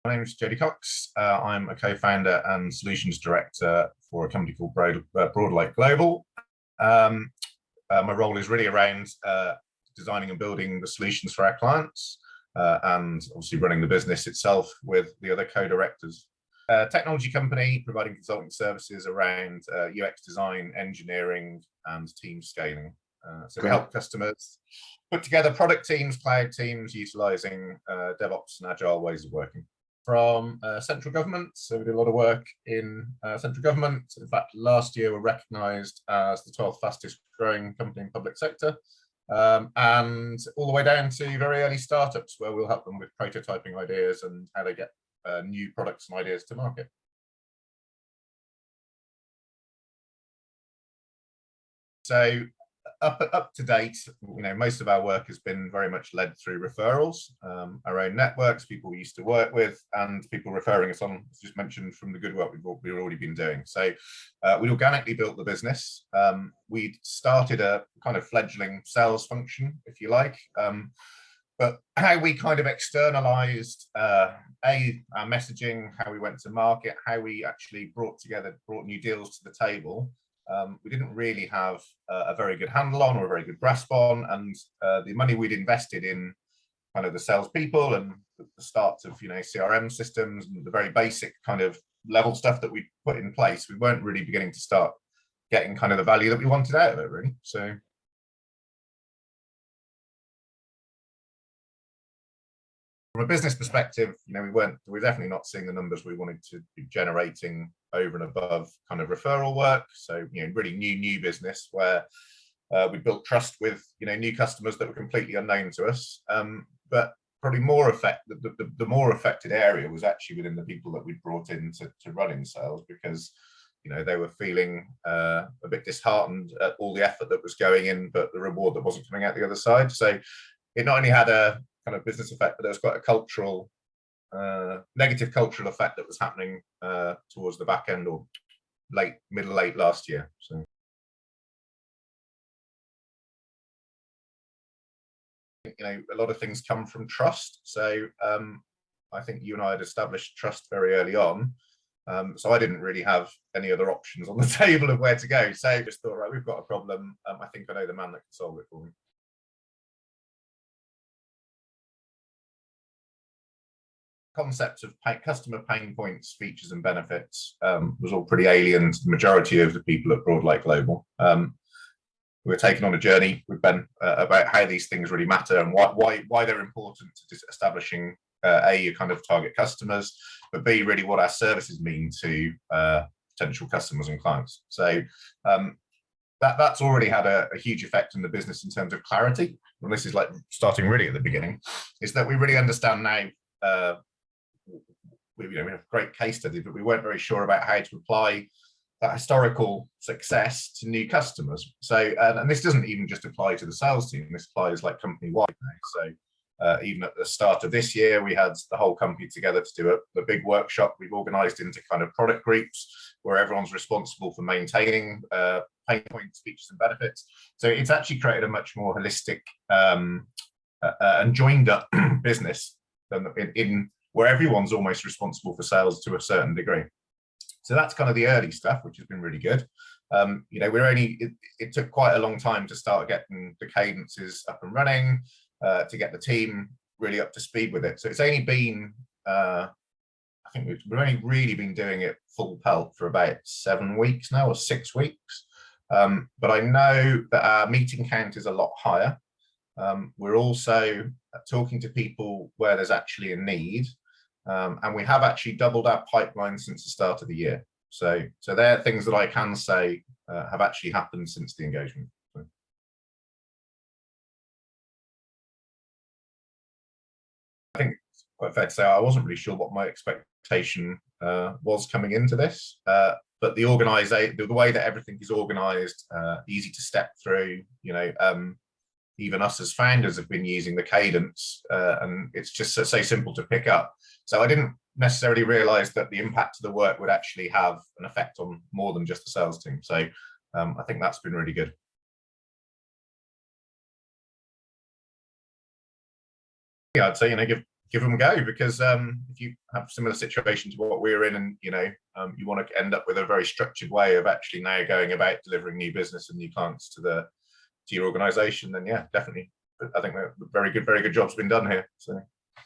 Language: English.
My name is Jody Cox. I'm a co-founder and solutions director for a company called Broadlight Global. My role is really around designing and building the solutions for our clients and obviously running the business itself with the other co-directors. A technology company providing consulting services around UX design, engineering, and team scaling. So we help customers put together product teams, cloud teams, utilizing DevOps and agile ways of working. From central government, so we do a lot of work in central government. In fact, last year we're recognised as the 12th fastest growing company in public sector, and all the way down to very early startups where we'll help them with prototyping ideas and how they get new products and ideas to market. So up to date, most of our work has been very much led through referrals, our own networks, people we used to work with, and people referring us on, as just mentioned, from the good work we've already been doing. So we organically built the business. We started a kind of fledgling sales function, if you like, but how we kind of externalized our messaging, how we went to market, how we actually brought new deals to the table. We didn't really have a very good handle on or a very good grasp on, and the money we'd invested in kind of the salespeople and the start of CRM systems and the very basic kind of level stuff that we put in place, we weren't really beginning to start getting kind of the value that we wanted out of it, really. So from a business perspective, we're definitely not seeing the numbers we wanted to be generating over and above kind of referral work. So really new business where we built trust with new customers that were completely unknown to us. But probably the more affected area was actually within the people that we brought in to run in sales, because they were feeling a bit disheartened at all the effort that was going in, but the reward that wasn't coming out the other side. So it not only had a kind of business effect, but there was quite a negative cultural effect that was happening towards the back end or middle late last year. So a lot of things come from trust. So I think you and I had established trust very early on. So I didn't really have any other options on the table of where to go. So I just thought, right, we've got a problem. I think I know the man that can solve it for me. Concept of customer pain points, features and benefits was all pretty alien to the majority of the people at Broadlight Global. We were taken on a journey with Ben about how these things really matter and why they're important to establishing your kind of target customers, but B, really what our services mean to potential customers and clients. So that's already had a huge effect on the business in terms of clarity. And this is like starting really at the beginning, is that we really understand now. We have a great case study, but we weren't very sure about how to apply that historical success to new customers. So, and this doesn't even just apply to the sales team, this applies like company-wide now. So even at the start of this year, we had the whole company together to do a big workshop. We've organized into kind of product groups where everyone's responsible for maintaining pain points, features and benefits. So it's actually created a much more holistic and joined up business than in where everyone's almost responsible for sales to a certain degree. So that's kind of the early stuff, which has been really good. It took quite a long time to start getting the cadences up and running, to get the team really up to speed with it. So it's only been, I think we've only really been doing it full pelt for about 7 weeks now, or 6 weeks. But I know that our meeting count is a lot higher. We're also talking to people where there's actually a need. And we have actually doubled our pipeline since the start of the year. So there are things that I can say have actually happened since the engagement. So I think it's quite fair to say I wasn't really sure what my expectation was coming into this, but the way that everything is organized, easy to step through, even us as founders have been using the cadence, and it's just so simple to pick up. So I didn't necessarily realize that the impact of the work would actually have an effect on more than just the sales team. So I think that's been really good. Yeah, I'd say, give give them a go, because if you have a similar situation to what we're in, and you want to end up with a very structured way of actually now going about delivering new business and new clients to your organization, then yeah, definitely. But I think very good job's been done here. So